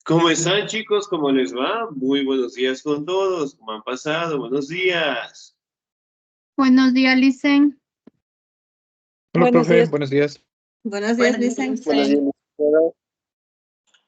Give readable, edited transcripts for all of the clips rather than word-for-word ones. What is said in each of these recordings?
¿Cómo están, chicos? ¿Cómo les va? Muy buenos días con todos. ¿Cómo han pasado? Buenos días. Buenos días, Licen. Hola, Buenos profe, días. buenos días. Buenos días, Buenos Lisa. días. Buenos días.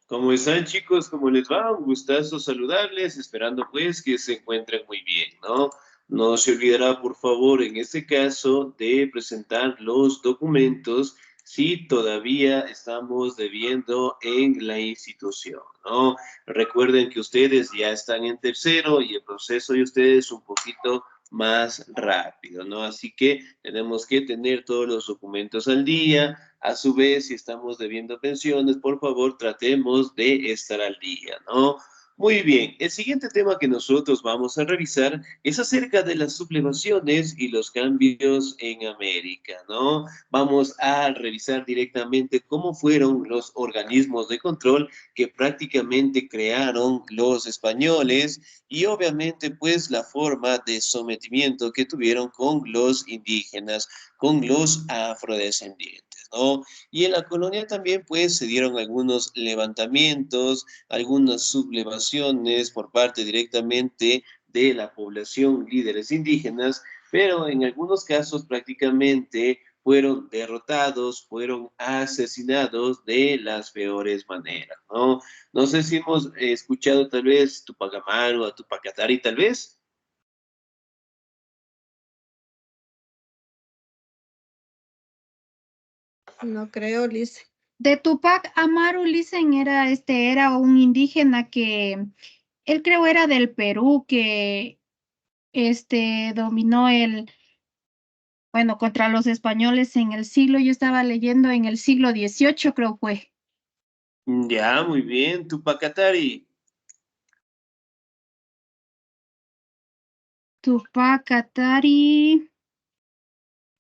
¿Cómo están, chicos? ¿Cómo les va? Un gustazo saludarles, esperando pues que se encuentren muy bien, ¿no? No se olvidará, por favor, en este caso, de presentar los documentos si todavía estamos debiendo en la institución, ¿no? Recuerden que ustedes ya están en tercero y el proceso de ustedes es un poquito más rápido, ¿no? Así que tenemos que tener todos los documentos al día. A su vez, si estamos debiendo pensiones, por favor, tratemos de estar al día, ¿no? Muy bien, el siguiente tema que nosotros vamos a revisar es acerca de las sublevaciones y los cambios en América, ¿no? Vamos a revisar directamente cómo fueron los organismos de control que prácticamente crearon los españoles y obviamente pues la forma de sometimiento que tuvieron con los indígenas, con los afrodescendientes, ¿no? Y en la colonia también, pues, se dieron algunos levantamientos, algunas sublevaciones por parte directamente de la población, líderes indígenas, pero en algunos casos prácticamente fueron derrotados, fueron asesinados de las peores maneras, ¿no? No sé si hemos escuchado tal vez Tupac Amaru, a Tupac Katari, tal vez. No creo, Lisa. De Tupac Amaru, Licen era un indígena que él creo era del Perú, que dominó bueno, contra los españoles en el siglo, yo estaba leyendo en el siglo XVIII, creo fue. Ya, muy bien, Tupac Katari. Tupac Katari.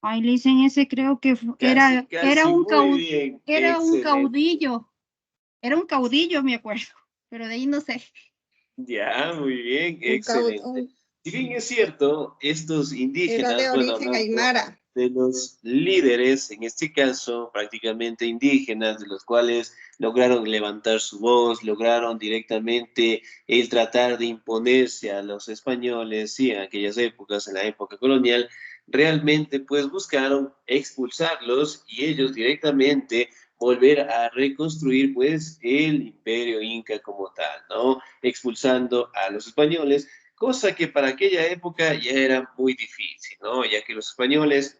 Ay, Licen, ese creo que Casi, casi, muy bien, era un excelente. caudillo. Era un caudillo, me acuerdo. Pero de ahí no sé. Ya, muy bien, Un cau- excelente. un- Si bien es cierto, estos Era de indígenas, bueno, origen hablando aymara. de los líderes, en este caso prácticamente indígenas, de los cuales lograron levantar su voz, lograron directamente el tratar de imponerse a los españoles, sí, en aquellas épocas, en la época colonial, realmente pues buscaron expulsarlos y ellos directamente volver a reconstruir pues el imperio inca como tal, ¿no? Expulsando a los españoles, cosa que para aquella época ya era muy difícil, ¿no? Ya que los españoles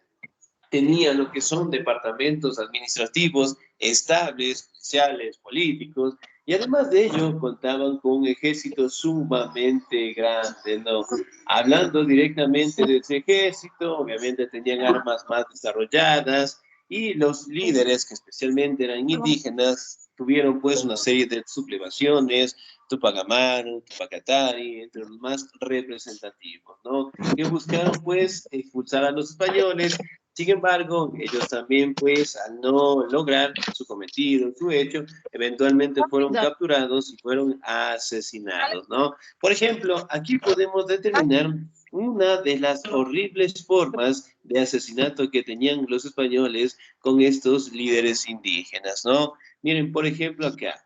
tenían lo que son departamentos administrativos estables, sociales, políticos, y además de ello contaban con un ejército sumamente grande, ¿no? Hablando directamente de ese ejército, obviamente tenían armas más desarrolladas y los líderes, que especialmente eran indígenas, tuvieron pues una serie de sublevaciones, Tupac Amaru, Tupac Katari, entre los más representativos, ¿no? Que buscaron pues expulsar a los españoles. Sin embargo, ellos también, pues, al no lograr su cometido, su hecho, eventualmente fueron capturados y fueron asesinados, ¿no? Por ejemplo, aquí podemos determinar una de las horribles formas de asesinato que tenían los españoles con estos líderes indígenas, ¿no? Miren, por ejemplo, acá.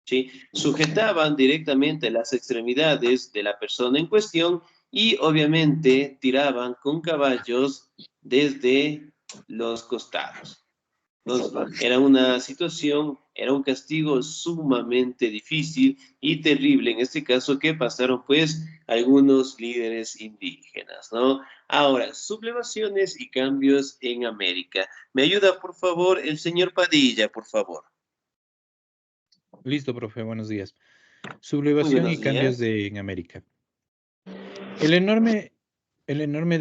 ¿Sí? Sujetaban directamente las extremidades de la persona en cuestión y obviamente tiraban con caballos desde los costados. Entonces, era una situación, era un castigo sumamente difícil y terrible, en este caso que pasaron pues algunos líderes indígenas, ¿no? Ahora, sublevaciones y cambios en América. ¿Me ayuda, por favor, el señor Padilla, por favor? Listo, profe, buenos días. Muy Sublevación buenos y cambios días. en América. El enorme, el enorme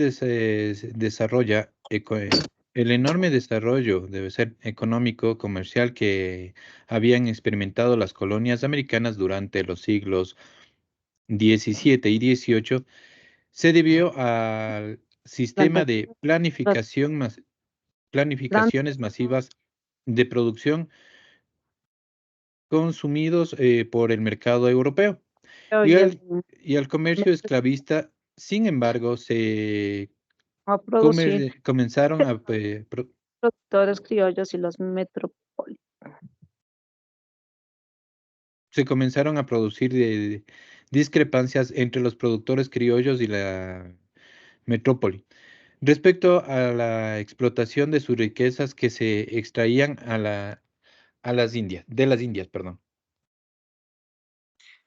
el enorme desarrollo debe ser económico, comercial que habían experimentado las colonias americanas durante los siglos XVII y XVIII se debió al sistema de planificaciones masivas de producción consumidos por el mercado europeo y y al comercio esclavista. Sin embargo, a producir comenzaron a productores criollos y los metrópolis. se comenzaron a producir discrepancias entre los productores criollos y la metrópoli respecto a la explotación de sus riquezas que se extraían a las Indias, de las Indias, perdón.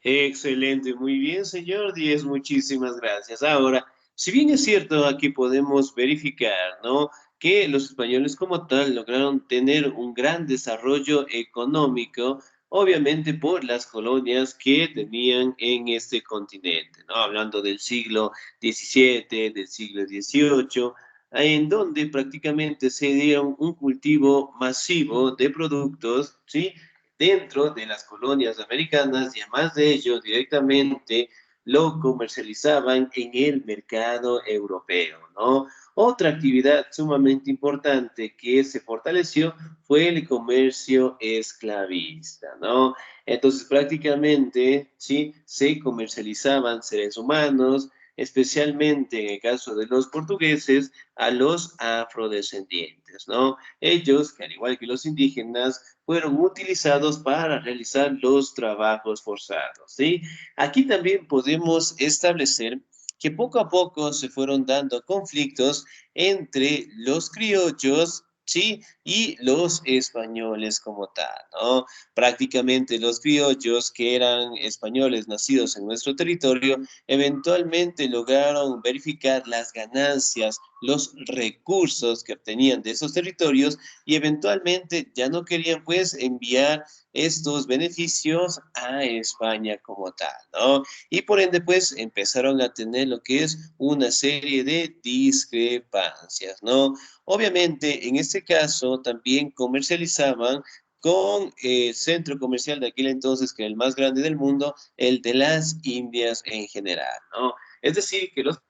Excelente, muy bien, señor Díez, muchísimas gracias. Ahora, si bien es cierto, aquí podemos verificar, ¿no? Que los españoles como tal lograron tener un gran desarrollo económico, obviamente por las colonias que tenían en este continente, ¿no? Hablando del siglo XVII, del siglo XVIII, en donde prácticamente se dieron un cultivo masivo de productos, ¿sí? Dentro de las colonias americanas y además de ello directamente lo comercializaban en el mercado europeo, ¿no? Otra actividad sumamente importante que se fortaleció fue el comercio esclavista, ¿no? Entonces prácticamente, sí, se comercializaban seres humanos, especialmente en el caso de los portugueses, a los afrodescendientes, ¿no? Ellos, que al igual que los indígenas, fueron utilizados para realizar los trabajos forzados, ¿sí? Aquí también podemos establecer que poco a poco se fueron dando conflictos entre los criollos, ¿sí? Y los españoles como tal, ¿no? Prácticamente los criollos que eran españoles nacidos en nuestro territorio, eventualmente lograron verificar las ganancias, los recursos que obtenían de esos territorios y eventualmente ya no querían pues enviar estos beneficios a España como tal, ¿no? Y por ende pues empezaron a tener lo que es una serie de discrepancias, ¿no? Obviamente en este caso también comercializaban con el centro comercial de aquel entonces, que era el más grande del mundo, el de las Indias en general, ¿no? Es decir, que los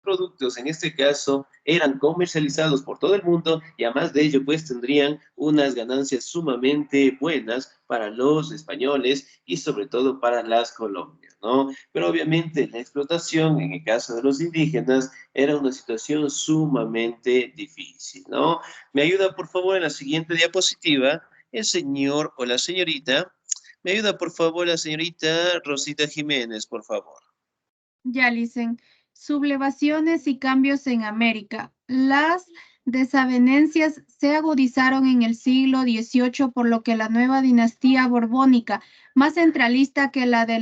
productos en este caso eran comercializados por todo el mundo y además de ello pues tendrían unas ganancias sumamente buenas para los españoles y sobre todo para las colonias, ¿no? Pero obviamente la explotación en el caso de los indígenas era una situación sumamente difícil, ¿no? Me ayuda por favor en la siguiente diapositiva el señor o la señorita. Me ayuda por favor la señorita Rosita Jiménez, por favor. Ya, Licen. Sublevaciones y cambios en América. Las desavenencias se agudizaron en el siglo XVIII, por lo que la nueva dinastía borbónica, más centralista que la de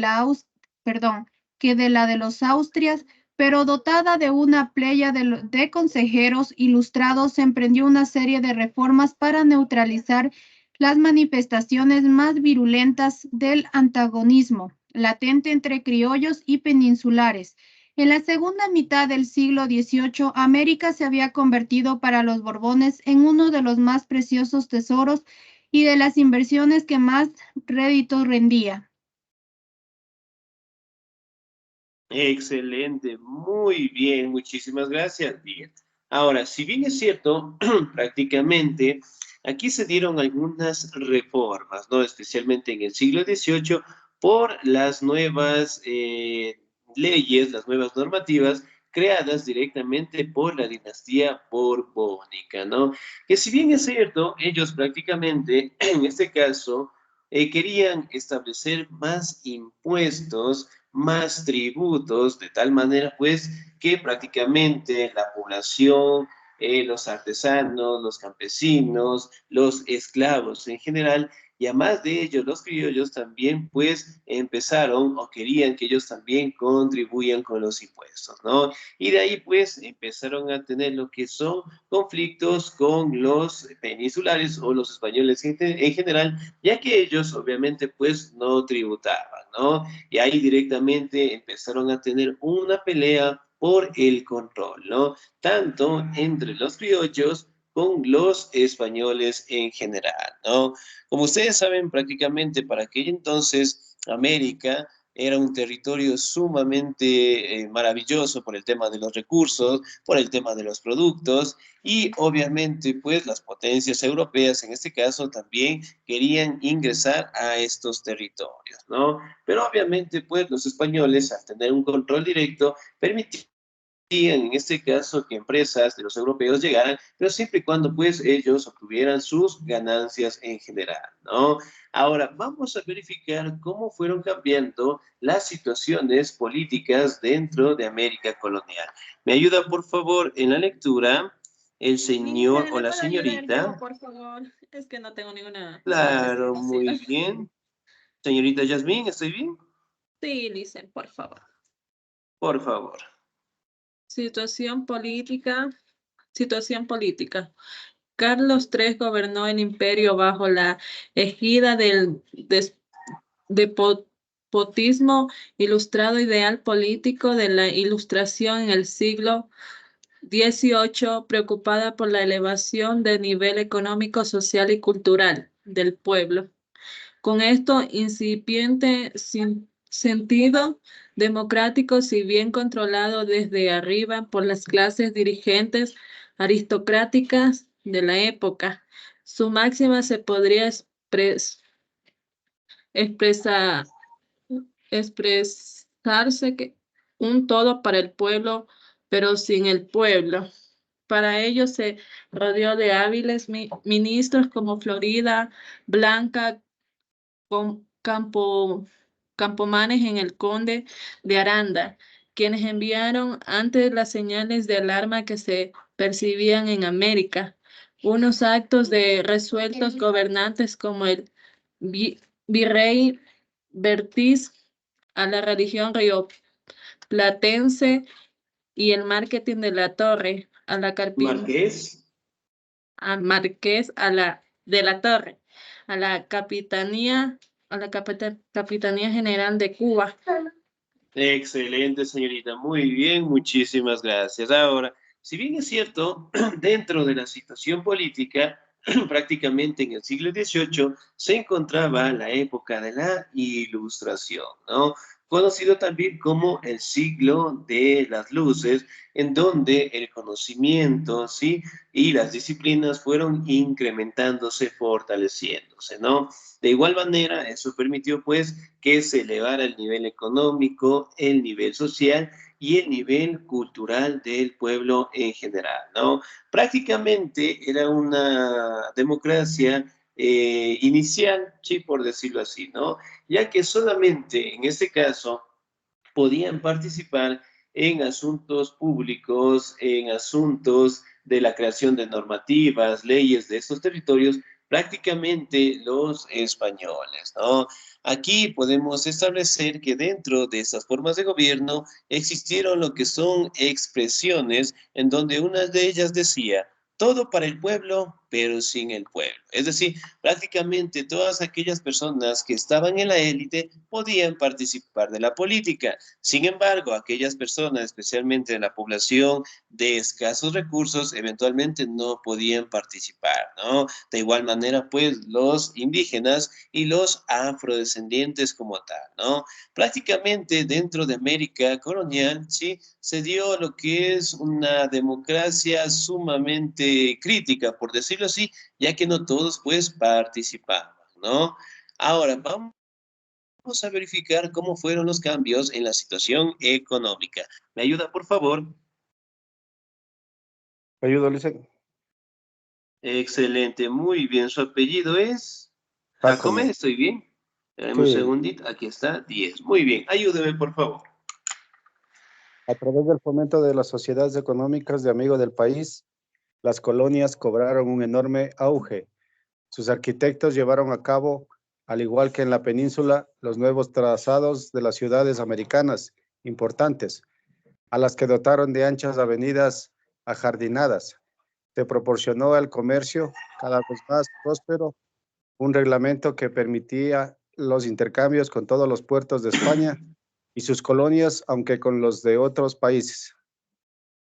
que de la de los Austrias, pero dotada de una playa de consejeros ilustrados, emprendió una serie de reformas para neutralizar las manifestaciones más virulentas del antagonismo latente entre criollos y peninsulares. En la segunda mitad del siglo XVIII, América se había convertido para los Borbones en uno de los más preciosos tesoros y de las inversiones que más réditos rendía. Excelente, muy bien, muchísimas gracias, Miguel. Ahora, si bien es cierto, prácticamente aquí se dieron algunas reformas, ¿no? Especialmente en el siglo XVIII por las nuevas leyes, las nuevas normativas creadas directamente por la dinastía borbónica, ¿no? Que si bien es cierto, ellos prácticamente, en este caso, querían establecer más impuestos, más tributos, de tal manera pues que prácticamente la población, los artesanos, los campesinos, los esclavos en general, y además de ello, los criollos también pues empezaron o querían que ellos también contribuyan con los impuestos, ¿no? Y de ahí pues empezaron a tener lo que son conflictos con los peninsulares o los españoles en general, ya que ellos obviamente pues no tributaban, ¿no? Y ahí directamente empezaron a tener una pelea por el control, ¿no? Tanto entre los criollos con los españoles en general, ¿no? Como ustedes saben, prácticamente para aquel entonces América era un territorio sumamente maravilloso por el tema de los recursos, por el tema de los productos y obviamente pues las potencias europeas en este caso también querían ingresar a estos territorios, ¿no? Pero obviamente pues los españoles al tener un control directo permitieron en este caso, que empresas de los europeos llegaran, pero siempre y cuando pues ellos obtuvieran sus ganancias en general, ¿no? Ahora, vamos a verificar cómo fueron cambiando las situaciones políticas dentro de América colonial. ¿Me ayuda, por favor, en la lectura el señor o ¿Le la puedo ayudar yo, señorita? por favor? Es que no tengo ninguna Claro, participación. muy bien. Señorita Yasmín, ¿estoy bien? Sí, Listen, por favor. Por favor. Situación política. Situación política. Carlos III gobernó el imperio bajo la égida del despotismo ilustrado, ideal político de la Ilustración en el siglo XVIII, preocupada por la elevación del nivel económico, social y cultural del pueblo. Con esto incipiente sin sentido democrático, si bien controlado desde arriba por las clases dirigentes aristocráticas de la época, su máxima se podría expresar, expresarse que un todo para el pueblo, pero sin el pueblo. Para ello se rodeó de hábiles ministros como Florida Blanca, con campomanes en el Conde de Aranda, quienes enviaron antes las señales de alarma que se percibían en América, unos actos de resueltos gobernantes como el virrey Bertiz a la religión rioplatense y el marketing de la torre a la Marqués. a Marqués de la Torre, a la Capitanía, Capitanía General de Cuba. Excelente, señorita. Muy bien, muchísimas gracias. Ahora, si bien es cierto, dentro de la situación política, prácticamente en el siglo XVIII se encontraba la época de la Ilustración, ¿no? Conocido también como el siglo de las luces, en donde el conocimiento, ¿sí? Y las disciplinas fueron incrementándose, fortaleciéndose, ¿no? De igual manera, eso permitió pues que se elevara el nivel económico, el nivel social y el nivel cultural del pueblo en general, ¿no? Prácticamente era una democracia inicial, sí, por decirlo así, ¿no? Ya que solamente en este caso podían participar en asuntos públicos, en asuntos de la creación de normativas, leyes de estos territorios, prácticamente los españoles, ¿no? Aquí podemos establecer que dentro de estas formas de gobierno existieron lo que son expresiones en donde una de ellas decía, todo para el pueblo, pero sin el pueblo. Es decir, prácticamente todas aquellas personas que estaban en la élite podían participar de la política. Sin embargo, aquellas personas, especialmente de la población de escasos recursos, eventualmente no podían participar, ¿no? De igual manera, pues, los indígenas y los afrodescendientes como tal, ¿no? Prácticamente dentro de América colonial, ¿sí? Se dio lo que es una democracia sumamente crítica, por decirlo así, ya que no todos, pues, participamos, ¿no? Ahora, vamos a verificar cómo fueron los cambios en la situación económica. ¿Me ayuda, por favor? Ayudo, Listen. Excelente, muy bien. ¿Su apellido es Jacome? Jacome. ¿Estoy bien? Espérame un Sí, segundito. Aquí está, 10. Muy bien, ayúdeme, por favor. a través del fomento de las sociedades económicas de amigo del país, las colonias cobraron un enorme auge. Sus arquitectos llevaron a cabo, al igual que en la península, los nuevos trazados de las ciudades americanas importantes, a las que dotaron de anchas avenidas ajardinadas. Se proporcionó al comercio cada vez más próspero un reglamento que permitía los intercambios con todos los puertos de España y sus colonias, aunque con los de otros países.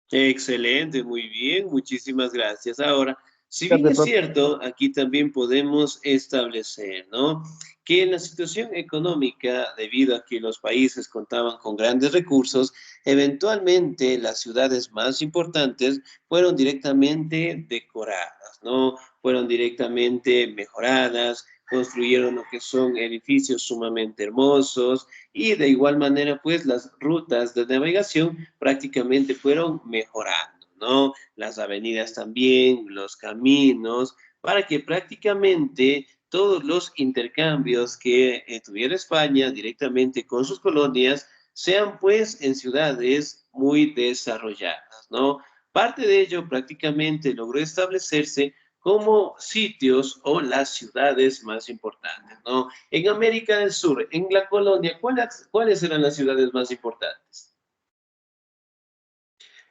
Excelente, muy bien, muchísimas gracias. Ahora, Si bien es cierto, aquí también podemos establecer, ¿no?, que en la situación económica, debido a que los países contaban con grandes recursos, eventualmente las ciudades más importantes fueron directamente decoradas, ¿no? Fueron directamente mejoradas, construyeron lo que son edificios sumamente hermosos y de igual manera, pues las rutas de navegación prácticamente fueron mejorando, ¿no? Las avenidas también, los caminos, para que prácticamente todos los intercambios que tuviera España directamente con sus colonias sean pues en ciudades muy desarrolladas, ¿no? Parte de ello prácticamente logró establecerse como sitios o las ciudades más importantes, ¿no? En América del Sur, en la colonia, ¿cuáles eran las ciudades más importantes?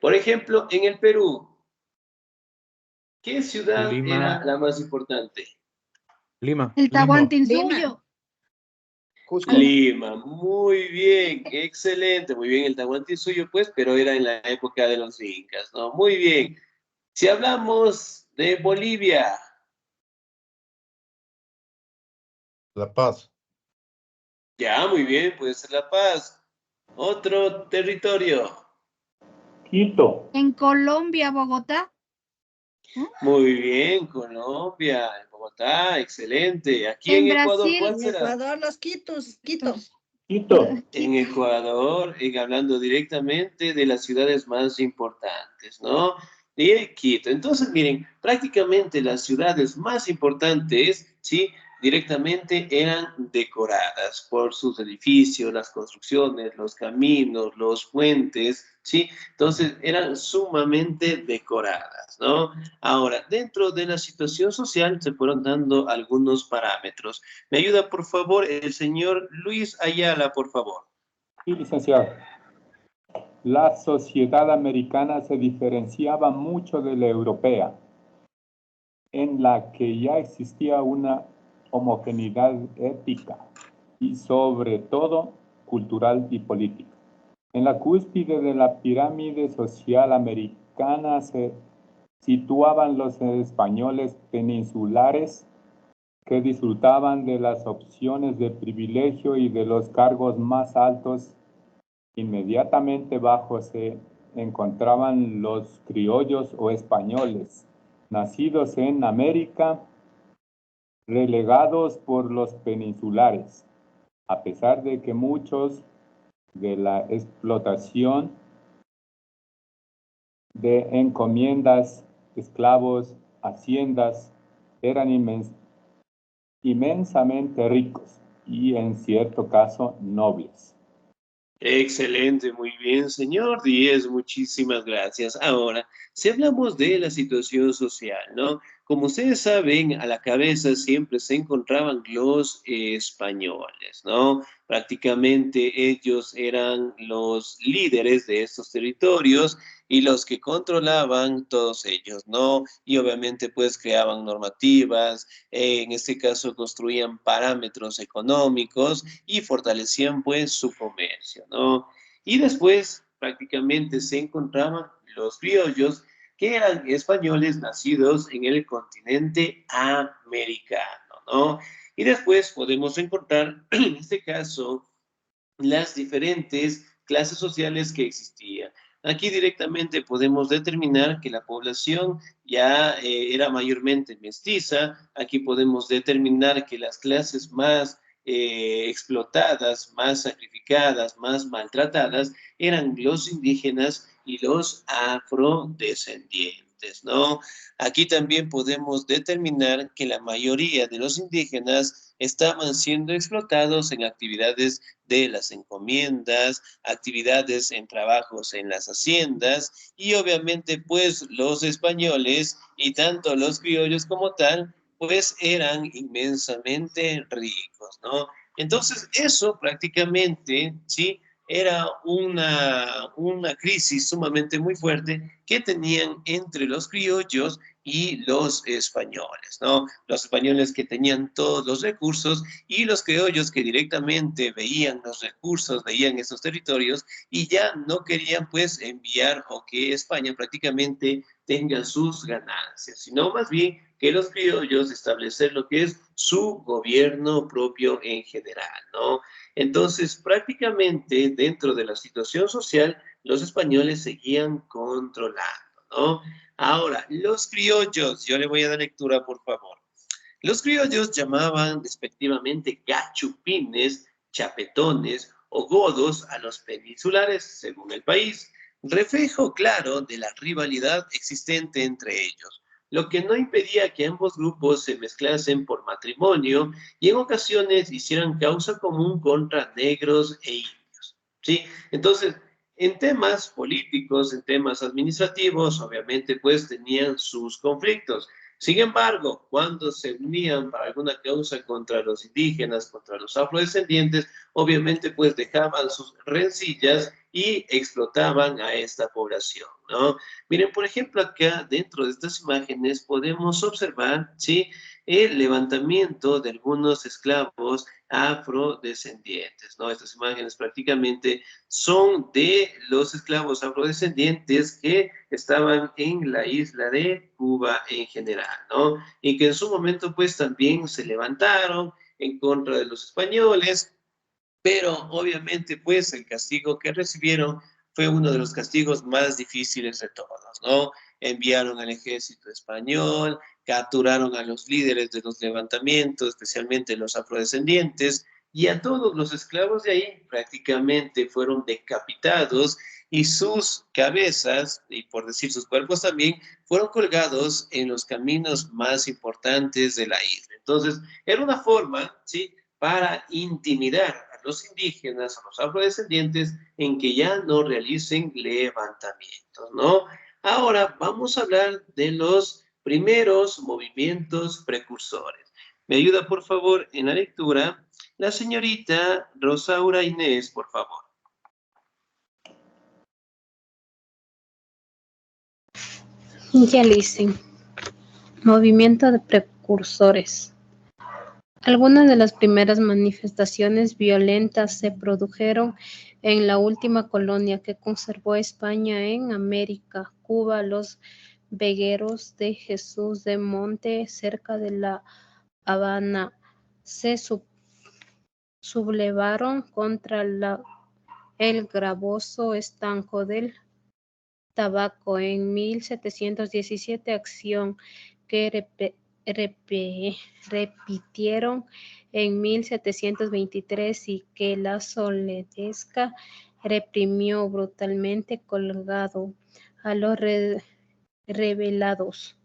Por ejemplo, en el Perú, ¿qué ciudad era Lima, la más importante? Lima. El Tahuantinsuyo. Cusco. Lima, muy bien, excelente, muy bien el Tahuantinsuyo, pues, pero era en la época de los incas, ¿no? Muy bien. Si hablamos de Bolivia, La Paz. ya, muy bien, puede ser La Paz. Otro territorio. Quito. En Colombia, Bogotá. Muy bien, Colombia, en Bogotá, excelente. Aquí en En Ecuador, Brasil. ¿cuál será? Ecuador, los Quitos, Quitos. Quito. En Ecuador, hablando directamente de las ciudades más importantes, ¿no? Y Quito. Entonces, miren, prácticamente las ciudades más importantes, ¿sí?, directamente eran decoradas por sus edificios, las construcciones, los caminos, los puentes, ¿sí? Entonces, eran sumamente decoradas, ¿no? Ahora, dentro de la situación social se fueron dando algunos parámetros. ¿Me ayuda, por favor, el señor Luis Ayala, por favor? Sí, licenciado. La sociedad americana se diferenciaba mucho de la europea, en la que ya existía una homogeneidad ética y sobre todo cultural y política. En la cúspide de la pirámide social americana se situaban los españoles peninsulares que disfrutaban de las opciones de privilegio y de los cargos más altos. Inmediatamente bajo se encontraban los criollos o españoles, nacidos en América, relegados por los peninsulares, a pesar de que muchos de la explotación de encomiendas, esclavos, haciendas, eran inmensamente ricos y en cierto caso nobles. Excelente, muy bien, señor Díez, muchísimas gracias. Ahora, si hablamos de la situación social, ¿no? Como ustedes saben, a la cabeza siempre se encontraban los españoles, ¿no? Prácticamente ellos eran los líderes de estos territorios y los que controlaban todos ellos, ¿no? Y obviamente pues creaban normativas, en este caso construían parámetros económicos y fortalecían pues su comercio, ¿no? Y después prácticamente se encontraban los criollos, que eran españoles nacidos en el continente americano, ¿no? Y después podemos encontrar, en este caso, las diferentes clases sociales que existían. Aquí directamente podemos determinar que la población ya era mayormente mestiza. Aquí podemos determinar que las clases más explotadas, más sacrificadas, más maltratadas, eran los indígenas y los afrodescendientes, ¿no? Aquí también podemos determinar que la mayoría de los indígenas estaban siendo explotados en actividades de las encomiendas, actividades en trabajos en las haciendas y obviamente pues los españoles y tanto los criollos como tal pues eran inmensamente ricos, ¿no? Entonces eso prácticamente, ¿sí?, era una crisis sumamente muy fuerte que tenían entre los criollos y los españoles, ¿no? Los españoles que tenían todos los recursos y los criollos que directamente veían los recursos, veían esos territorios y ya no querían pues enviar o que España prácticamente tengan sus ganancias, sino más bien que los criollos establecer lo que es su gobierno propio en general, ¿no? Entonces, prácticamente dentro de la situación social, los españoles seguían controlando, ¿no? Ahora, los criollos, yo le voy a dar lectura, por favor. Los criollos llamaban respectivamente gachupines, chapetones o godos a los peninsulares, según el país, reflejo claro de la rivalidad existente entre ellos, lo que no impedía que ambos grupos se mezclasen por matrimonio y en ocasiones hicieran causa común contra negros e indios. ¿Sí? Entonces, en temas políticos, en temas administrativos, obviamente pues tenían sus conflictos. Sin embargo, cuando se unían para alguna causa contra los indígenas, contra los afrodescendientes, obviamente pues dejaban sus rencillas y explotaban a esta población, ¿no? Miren, por ejemplo, acá dentro de estas imágenes podemos observar, ¿sí?, el levantamiento de algunos esclavos afrodescendientes, ¿no? Estas imágenes prácticamente son de los esclavos afrodescendientes que estaban en la isla de Cuba en general, ¿no? Y que en su momento pues también se levantaron en contra de los españoles, pero obviamente pues el castigo que recibieron fue uno de los castigos más difíciles de todos, ¿no? Enviaron al ejército español, capturaron a los líderes de los levantamientos, especialmente los afrodescendientes, y a todos los esclavos de ahí prácticamente fueron decapitados y sus cabezas, y por decir sus cuerpos también, fueron colgados en los caminos más importantes de la isla. Entonces, era una forma, ¿sí?, para intimidar a los indígenas, a los afrodescendientes, en que ya no realicen levantamientos, ¿no? Ahora vamos a hablar de los primeros movimientos precursores. ¿Me ayuda, por favor, en la lectura? La señorita Rosaura Inés, por favor. Ya le hice. Movimiento de precursores. Algunas de las primeras manifestaciones violentas se produjeron en la última colonia que conservó España en América, Cuba. Los vegueros de Jesús del Monte, cerca de La Habana, se sublevaron contra el gravoso estanco del tabaco en 1717, acción que repitieron en 1723 y que la soldesca reprimió brutalmente, colgado a los rebelados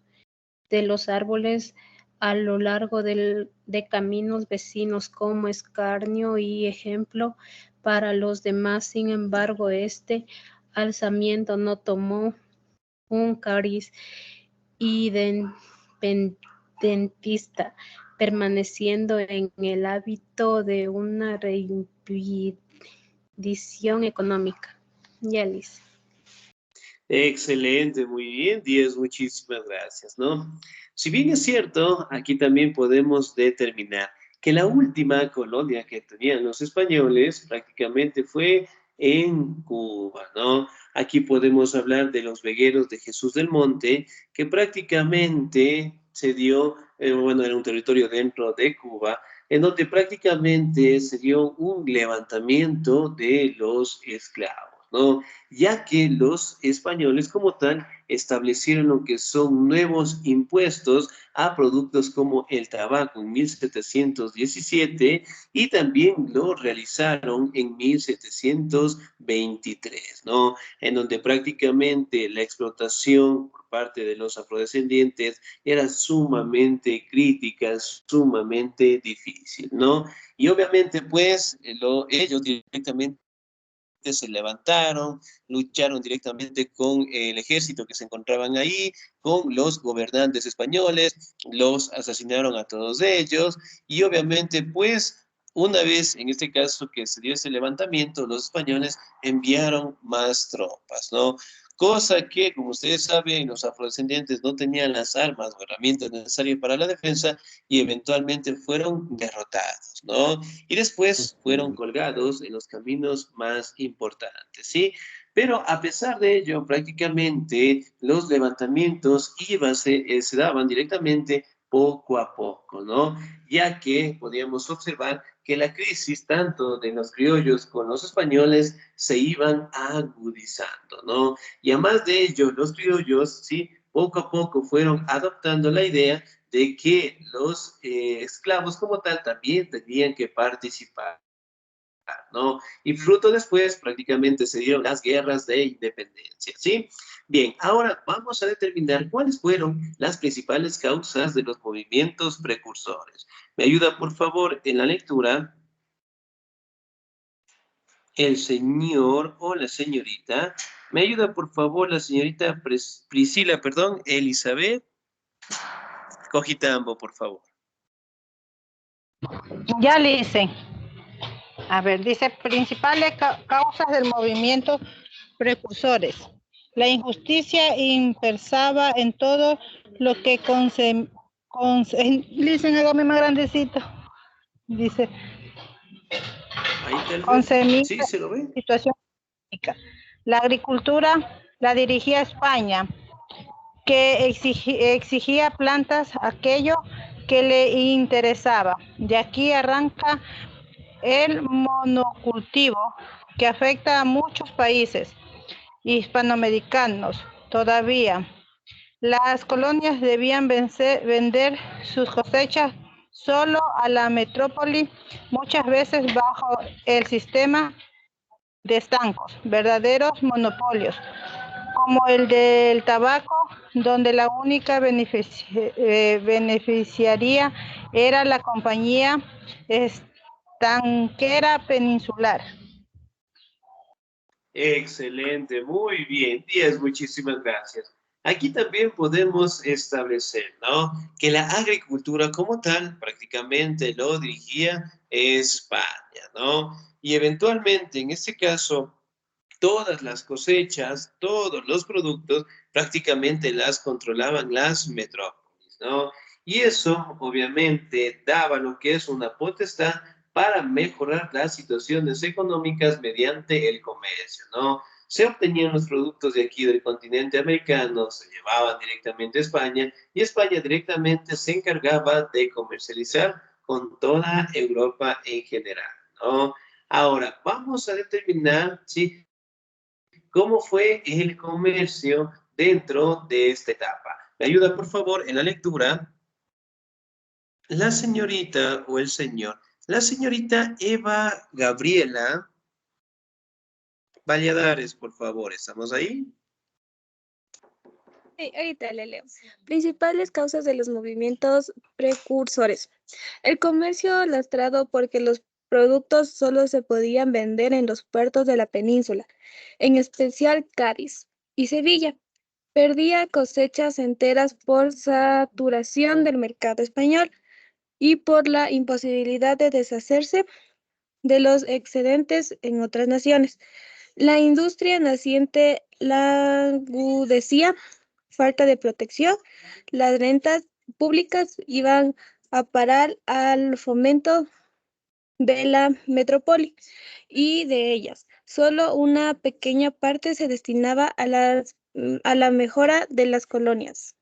de los árboles a lo largo de caminos vecinos como escarnio y ejemplo para los demás. Sin embargo, este alzamiento no tomó un cariz independentista, permaneciendo en el hábito de una reivindicación económica. Ya, Liz. Excelente, muy bien, Díaz, muchísimas gracias, ¿no? Si bien es cierto, aquí también podemos determinar que la última colonia que tenían los españoles prácticamente fue en Cuba, ¿no? Aquí podemos hablar de los vegueros de Jesús del Monte, que prácticamente se dio, bueno, era un territorio dentro de Cuba, en donde prácticamente se dio un levantamiento de los esclavos, ¿no? Ya que los españoles como tal establecieron lo que son nuevos impuestos a productos como el tabaco en 1717 y también lo realizaron en 1723, ¿no? En donde prácticamente la explotación por parte de los afrodescendientes era sumamente crítica, sumamente difícil, ¿no? Y obviamente pues ellos directamente se levantaron, lucharon directamente con el ejército que se encontraban ahí, con los gobernantes españoles, los asesinaron a todos ellos y obviamente pues una vez en este caso que se dio ese levantamiento, los españoles enviaron más tropas, ¿no? Cosa que, como ustedes saben, los afrodescendientes no tenían las armas o herramientas necesarias para la defensa y eventualmente fueron derrotados, ¿no? Y después fueron colgados en los caminos más importantes, ¿sí? Pero a pesar de ello, prácticamente los levantamientos se daban directamente poco a poco, ¿no? Ya que podíamos observar que la crisis tanto de los criollos con los españoles se iban agudizando, ¿no? Y además de ello, los criollos, sí, poco a poco fueron adoptando la idea de que los esclavos como tal también tenían que participar, ¿no? Y fruto después prácticamente se dieron las guerras de independencia, ¿sí? Bien, ahora vamos a determinar cuáles fueron las principales causas de los movimientos precursores. ¿Me ayuda, por favor, en la lectura el señor o la señorita? ¿Me ayuda, por favor, la señorita Priscila, perdón, Elizabeth? Cogitambo, por favor. Ya le hice. A ver, dice principales causas del movimiento precursores. La injusticia impersaba en todo lo que dicen hágame más grandecito. Dice, Ahí tal vez. concernía Sí, se lo ve. situación política. La agricultura la dirigía España, que exigía plantas aquello que le interesaba. De aquí arranca el monocultivo que afecta a muchos países hispanoamericanos. Todavía, las colonias debían vender sus cosechas solo a la metrópoli, muchas veces bajo el sistema de estancos, verdaderos monopolios, como el del tabaco, donde la única beneficiaria era la compañía estanquera peninsular. Excelente, muy bien. 10, muchísimas gracias. Aquí también podemos establecer, ¿no? Que la agricultura como tal prácticamente lo dirigía España, ¿no? Y eventualmente, en este caso, todas las cosechas, todos los productos, prácticamente las controlaban las metrópolis, ¿no? Y eso, obviamente, daba lo que es una potestad para mejorar las situaciones económicas mediante el comercio, ¿no? Se obtenían los productos de aquí del continente americano, se llevaban directamente a España y España directamente se encargaba de comercializar con toda Europa en general, ¿no? Ahora, vamos a determinar, ¿sí?, cómo fue el comercio dentro de esta etapa. ¿Me ayuda, por favor, en la lectura? La señorita o el señor. La señorita Eva Gabriela Valladares, por favor, ¿estamos ahí? Sí, ahorita le leo. Principales causas de los movimientos precursores. El comercio lastrado porque los productos solo se podían vender en los puertos de la península, en especial Cádiz y Sevilla. Perdía cosechas enteras por saturación del mercado español y por la imposibilidad de deshacerse de los excedentes en otras naciones. La industria naciente languidecía, falta de protección, las rentas públicas iban a parar al fomento de la metrópoli y de ellas. Solo una pequeña parte se destinaba a la mejora de las colonias.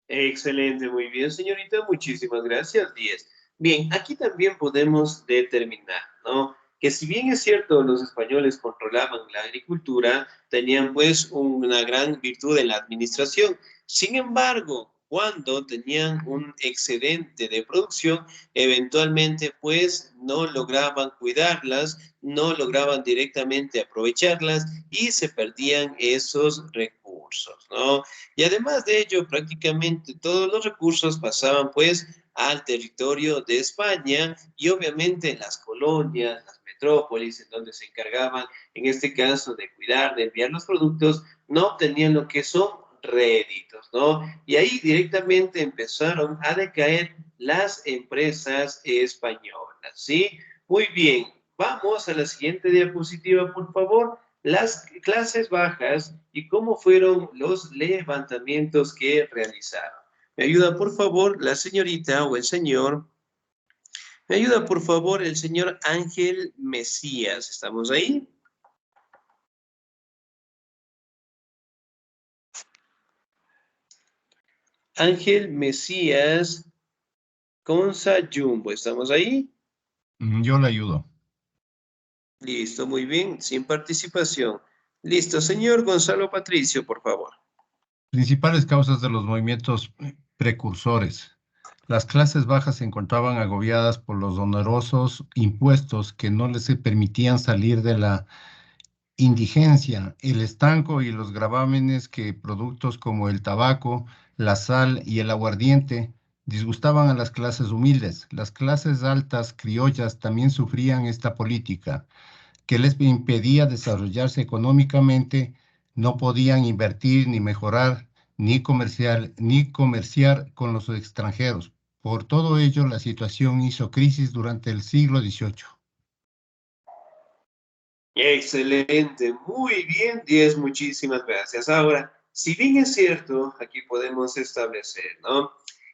Excelente, muy bien, señorita, muchísimas gracias, 10. Bien, aquí también podemos determinar, ¿no? Que si bien es cierto, los españoles controlaban la agricultura, tenían pues una gran virtud en la administración. Sin embargo, cuando tenían un excedente de producción, eventualmente pues no lograban cuidarlas, no lograban directamente aprovecharlas y se perdían esos recursos, ¿no? Y además de ello, prácticamente todos los recursos pasaban pues al territorio de España y obviamente las colonias, las metrópolis, en donde se encargaban, en este caso, de cuidar, de enviar los productos, no obtenían lo que son réditos, ¿no? Y ahí directamente empezaron a decaer las empresas españolas, ¿sí? Muy bien, vamos a la siguiente diapositiva, por favor. Las clases bajas y cómo fueron los levantamientos que realizaron. ¿Me ayuda, por favor, la señorita o el señor? ¿Me ayuda, por favor, el señor Ángel Mesías? ¿Estamos ahí? Ángel Mesías Conza Jumbo, ¿estamos ahí? Yo le ayudo. Listo, muy bien, sin participación. Listo, señor Gonzalo Patricio, por favor. Principales causas de los movimientos precursores. Las clases bajas se encontraban agobiadas por los onerosos impuestos que no les permitían salir de la indigencia, el estanco y los gravámenes que productos como el tabaco, la sal y el aguardiente disgustaban a las clases humildes. Las clases altas criollas también sufrían esta política que les impedía desarrollarse económicamente, no podían invertir ni mejorar ni comerciar con los extranjeros. Por todo ello, la situación hizo crisis durante el siglo XVIII. Excelente, muy bien, 10, muchísimas gracias. Ahora, si bien es cierto, aquí podemos establecer, ¿no?,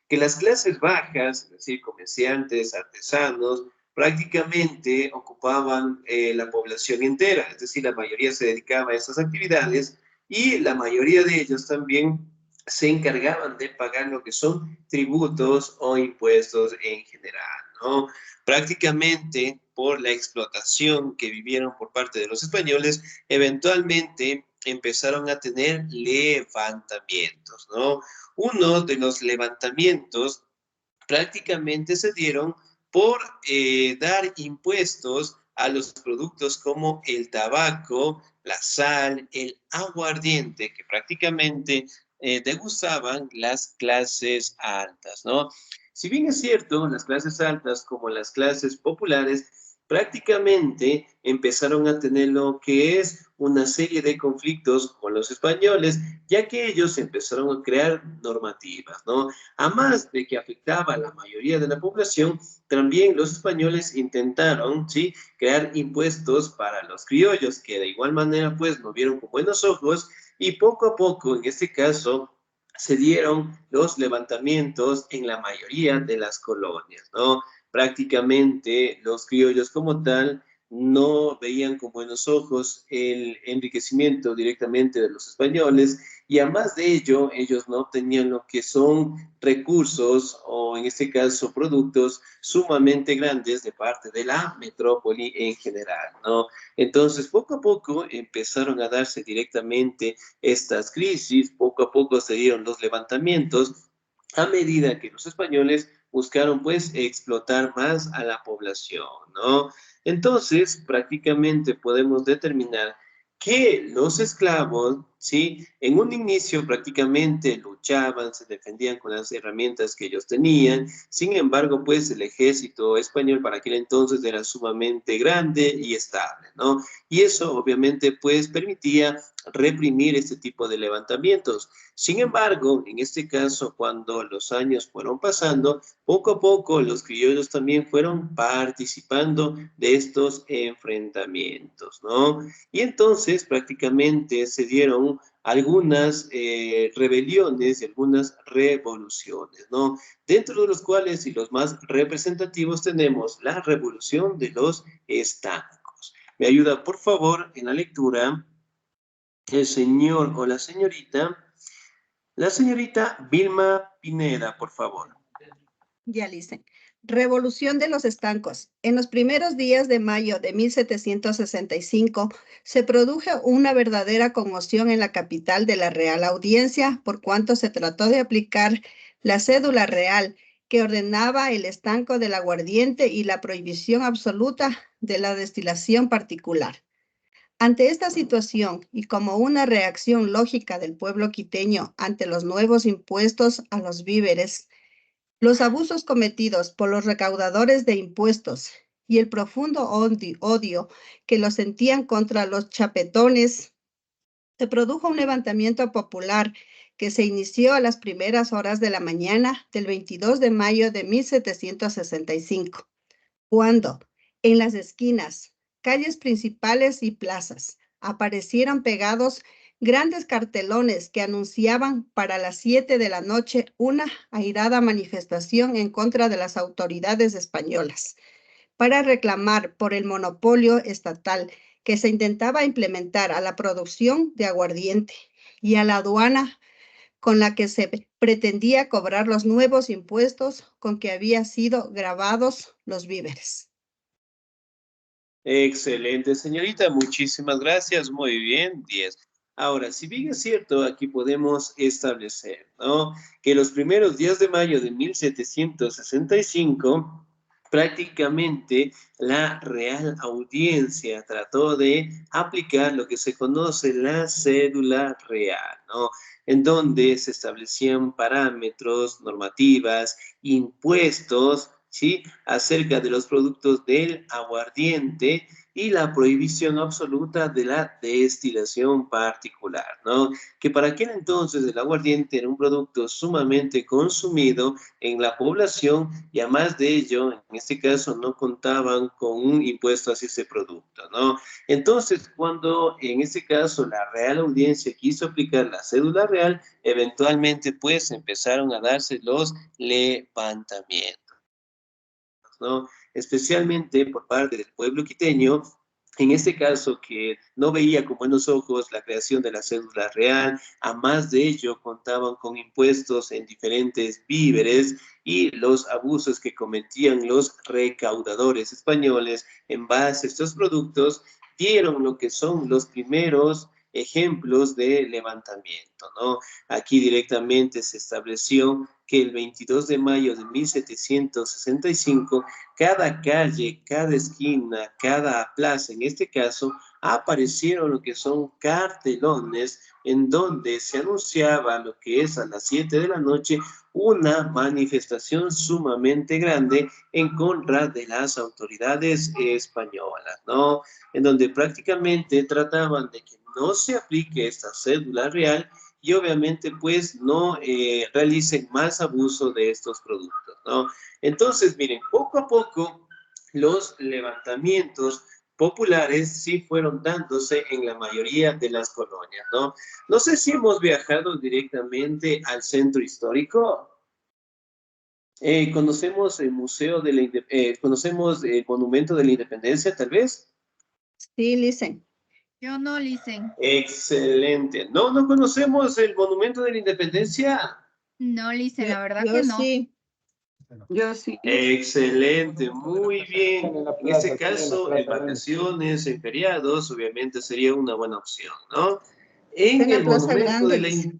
que las clases bajas, es decir, comerciantes, artesanos, prácticamente ocupaban la población entera, es decir, la mayoría se dedicaba a esas actividades y la mayoría de ellos también se encargaban de pagar lo que son tributos o impuestos en general, ¿no? Prácticamente por la explotación que vivieron por parte de los españoles, eventualmente empezaron a tener levantamientos, ¿no? Uno de los levantamientos prácticamente se dieron por dar impuestos a los productos como el tabaco, la sal, el aguardiente, que prácticamente degustaban las clases altas, ¿no? Si bien es cierto, las clases altas como las clases populares prácticamente empezaron a tener lo que es una serie de conflictos con los españoles, ya que ellos empezaron a crear normativas, ¿no? A más de que afectaba a la mayoría de la población, también los españoles intentaron, ¿sí?, crear impuestos para los criollos, que de igual manera, pues, no vieron con buenos ojos, y poco a poco, en este caso, se dieron los levantamientos en la mayoría de las colonias, ¿no? Prácticamente los criollos como tal no veían con buenos ojos el enriquecimiento directamente de los españoles y además de ello, ellos no tenían lo que son recursos o en este caso productos sumamente grandes de parte de la metrópoli en general, ¿no? Entonces, poco a poco empezaron a darse directamente estas crisis, poco a poco se dieron los levantamientos a medida que los españoles buscaron pues explotar más a la población, ¿no? Entonces, prácticamente podemos determinar que los esclavos, ¿sí?, en un inicio prácticamente luchaban, se defendían con las herramientas que ellos tenían, sin embargo, pues el ejército español para aquel entonces era sumamente grande y estable, ¿no? Y eso obviamente pues permitía reprimir este tipo de levantamientos. Sin embargo, en este caso, cuando los años fueron pasando, poco a poco los criollos también fueron participando de estos enfrentamientos, ¿no? Y entonces prácticamente se dieron algunas rebeliones y algunas revoluciones, ¿no? Dentro de los cuales y los más representativos tenemos la revolución de los estancos. Me ayuda, por favor, en la lectura el señor o la señorita Vilma Pineda, por favor. Ya listo. Revolución de los estancos. En los primeros días de mayo de 1765 se produjo una verdadera conmoción en la capital de la Real Audiencia por cuanto se trató de aplicar la cédula real que ordenaba el estanco del aguardiente y la prohibición absoluta de la destilación particular. Ante esta situación y como una reacción lógica del pueblo quiteño ante los nuevos impuestos a los víveres, los abusos cometidos por los recaudadores de impuestos y el profundo odio que los sentían contra los chapetones, se produjo un levantamiento popular que se inició a las primeras horas de la mañana del 22 de mayo de 1765, cuando en las esquinas, calles principales y plazas aparecieron pegados grandes cartelones que anunciaban para las 7 de la noche una airada manifestación en contra de las autoridades españolas para reclamar por el monopolio estatal que se intentaba implementar a la producción de aguardiente y a la aduana con la que se pretendía cobrar los nuevos impuestos con que habían sido gravados los víveres. Excelente, señorita, muchísimas gracias, muy bien, 10. Ahora, si bien es cierto, aquí podemos establecer, ¿no?, que los primeros días de mayo de 1765, prácticamente la Real Audiencia trató de aplicar lo que se conoce la cédula real, ¿no?, en donde se establecían parámetros, normativas, impuestos, ¿sí?, acerca de los productos del aguardiente y la prohibición absoluta de la destilación particular, ¿no? Que para aquel entonces el aguardiente era un producto sumamente consumido en la población y además de ello, en este caso, no contaban con un impuesto hacia ese producto, ¿no? Entonces, cuando en este caso la Real Audiencia quiso aplicar la cédula real, eventualmente pues empezaron a darse los levantamientos, ¿no? Especialmente por parte del pueblo quiteño, en este caso que no veía con buenos ojos la creación de la cédula real, a más de ello contaban con impuestos en diferentes víveres y los abusos que cometían los recaudadores españoles en base a estos productos dieron lo que son los primeros ejemplos de levantamiento, ¿no? Aquí directamente se estableció que el 22 de mayo de 1765, cada calle, cada esquina, cada plaza, en este caso, aparecieron lo que son cartelones en donde se anunciaba lo que es a las 7 de la noche una manifestación sumamente grande en contra de las autoridades españolas, ¿no? En donde prácticamente trataban de que no se aplique esta cédula real y obviamente pues no realicen más abuso de estos productos, ¿no? Entonces, miren, poco a poco los levantamientos populares sí fueron dándose en la mayoría de las colonias, ¿no? No sé si hemos viajado directamente al centro histórico. ¿Conocemos el Museo de la conocemos el Monumento de la Independencia, tal vez? Sí, Listen. Yo no, Listen. Excelente. No conocemos el Monumento de la Independencia. No, Listen, la verdad Yo que no. sí. Yo sí. Excelente, muy bien. En la En este plaza, sí, en la caso, plaza en vacaciones, en feriados, obviamente sería una buena opción, ¿no? En En la el Plaza Monumento de Grande, la dice.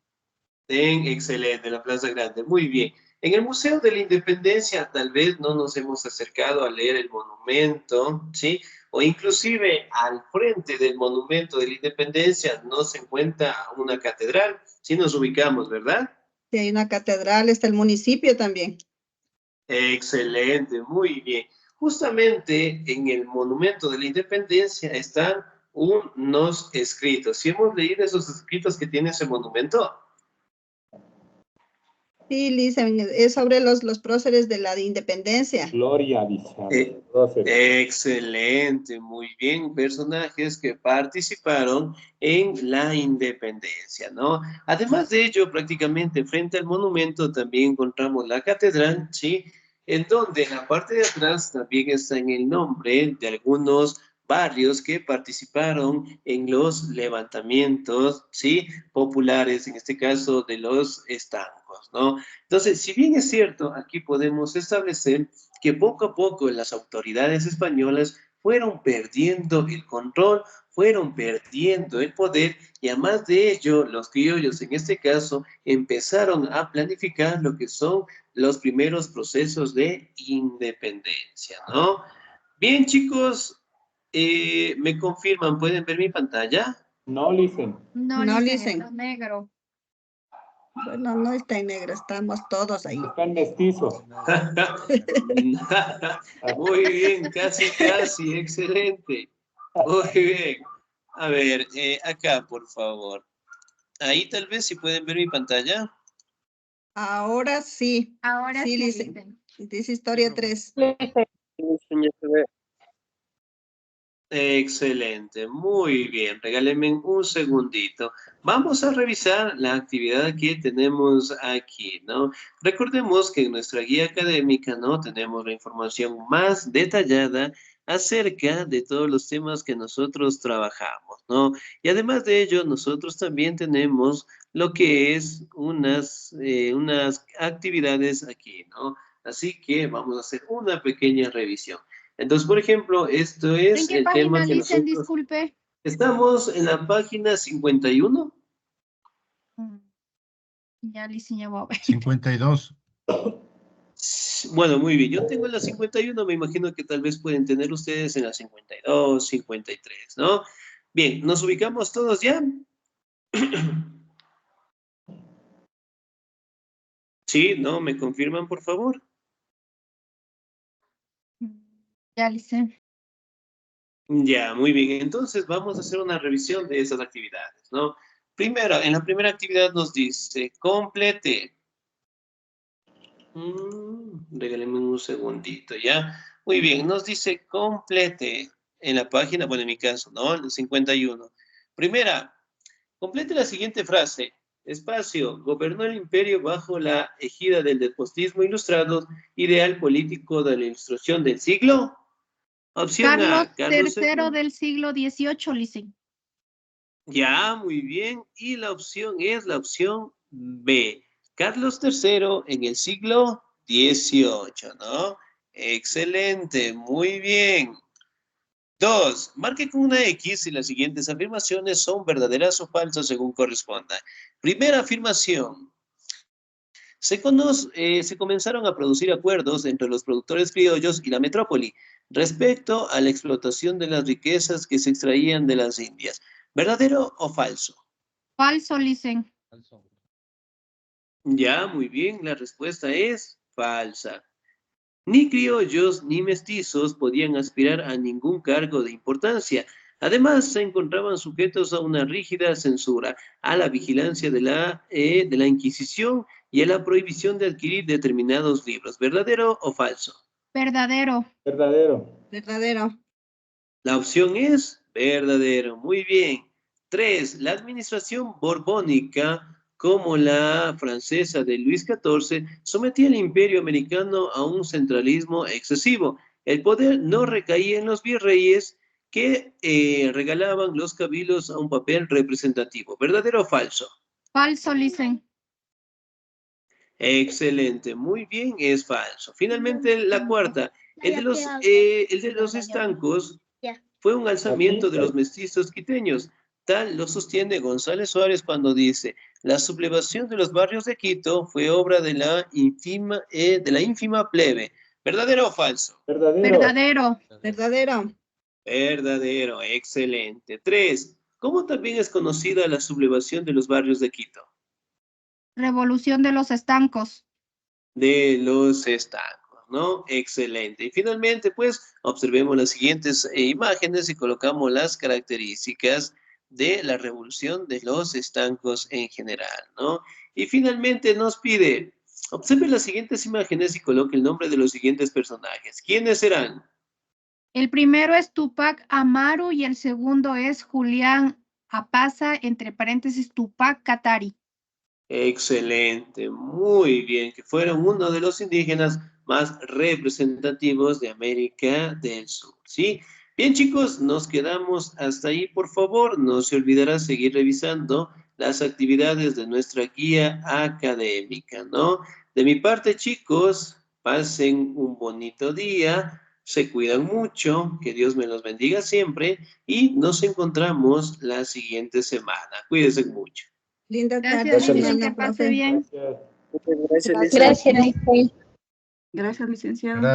excelente, la Plaza Grande, muy bien. En el Museo de la Independencia tal vez no nos hemos acercado a leer el monumento, ¿sí? O inclusive al frente del Monumento de la Independencia no se encuentra una catedral, sí nos ubicamos, ¿verdad? Sí, hay una catedral, está el municipio también. Excelente, muy bien. Justamente en el Monumento de la Independencia están unos escritos. ¿Sí hemos leído esos escritos que tiene ese monumento? Sí, Listen, es sobre los próceres de la independencia. Gloria, dice. Próceres. Excelente, muy bien. Personajes que participaron en la independencia, ¿no? Además de ello, prácticamente frente al monumento también encontramos la catedral, ¿sí? En donde en la parte de atrás también está en el nombre de algunos barrios que participaron en los levantamientos, ¿sí?, populares, en este caso de los estancos, ¿no? Entonces, si bien es cierto, aquí podemos establecer que poco a poco las autoridades españolas fueron perdiendo el control, fueron perdiendo el poder y además de ello, los criollos en este caso empezaron a planificar lo que son los primeros procesos de independencia, ¿no? Bien, chicos, me confirman, ¿pueden ver mi pantalla? No, Listen. No, No, Listen, Listen. está negro. Bueno, no está en negro, estamos todos ahí. Está en mestizo. Muy bien, casi, excelente. Muy bien. A ver, acá, por favor. Ahí tal vez si pueden ver mi pantalla. Ahora sí. Ahora Sí, sí, Listen. Listen. Dice historia 3. Excelente, muy bien. Regálenme un segundito. Vamos a revisar la actividad que tenemos aquí, ¿no? Recordemos que en nuestra guía académica, ¿no?, tenemos la información más detallada acerca de todos los temas que nosotros trabajamos, ¿no? Y además de ello, nosotros también tenemos lo que es unas actividades aquí, ¿no? Así que vamos a hacer una pequeña revisión. Entonces, por ejemplo, esto es ¿En qué el tema página, que Licen? nosotros... Disculpe. Estamos en la página 51. Ya, Licen, ya voy a ver. 52. Bueno, muy bien. Yo tengo en la 51, me imagino que tal vez pueden tener ustedes en la 52, 53, ¿no? Bien, ¿nos ubicamos todos ya? Sí, ¿no? ¿Me confirman, por favor? Ya, Licen. Ya, muy bien. Entonces vamos a hacer una revisión de esas actividades, ¿no? Primero, en la primera actividad nos dice, complete. Regálenme un segundito, ¿ya? Muy bien, nos dice complete en la página, bueno, en mi caso, ¿no? El 51. Primera, complete la siguiente frase. Espacio, gobernó el imperio bajo la ejida del despotismo ilustrado, ideal político de la ilustración del siglo. Opción Carlos A, Carlos III II. del siglo XVIII, Licen. Ya, muy bien. Y la opción es la opción B. Carlos III en el siglo XVIII, ¿no? Excelente, muy bien. 2. Marque con una X si las siguientes afirmaciones son verdaderas o falsas según corresponda. Primera afirmación. Se comenzaron a producir acuerdos entre los productores criollos y la metrópoli respecto a la explotación de las riquezas que se extraían de las Indias. ¿Verdadero o falso? Falso, Licen. Ya, muy bien, la respuesta es falsa. Ni criollos ni mestizos podían aspirar a ningún cargo de importancia. Además, se encontraban sujetos a una rígida censura, a la vigilancia de la Inquisición y a la prohibición de adquirir determinados libros. ¿Verdadero o falso? Verdadero. Verdadero. Verdadero. La opción es verdadero. Muy bien. 3. La administración borbónica, como la francesa de Luis XIV, sometía al imperio americano a un centralismo excesivo. El poder no recaía en los virreyes que regalaban los cabildos a un papel representativo. ¿Verdadero o falso? Falso, Licen. Excelente, muy bien, es falso. Finalmente, la cuarta, el de los estancos fue un alzamiento de los mestizos quiteños. Tal lo sostiene González Suárez cuando dice, la sublevación de los barrios de Quito fue obra de la ínfima plebe. ¿Verdadero o falso? Verdadero. Verdadero. Verdadero. Verdadero, excelente. 3. ¿Cómo también es conocida la sublevación de los barrios de Quito? Revolución de los estancos. De los estancos, ¿no? Excelente. Y finalmente, pues, observemos las siguientes imágenes y colocamos las características de la revolución de los estancos en general, ¿no? Y finalmente nos pide, observe las siguientes imágenes y coloque el nombre de los siguientes personajes. ¿Quiénes serán? El primero es Tupac Amaru y el segundo es Julián Apaza, entre paréntesis, Tupac Katari. Excelente, muy bien, que fueron uno de los indígenas más representativos de América del Sur, ¿sí? Bien, chicos, nos quedamos hasta ahí, por favor. No se olvidará seguir revisando las actividades de nuestra guía académica, ¿no? De mi parte, chicos, pasen un bonito día, se cuidan mucho, que Dios me los bendiga siempre y nos encontramos la siguiente semana. Cuídense mucho. Linda tarde, Gracias, Licen, hermano, que pase profe. bien. Gracias. Gracias, Gracias, Licen. Gracias, licenciado. Gracias.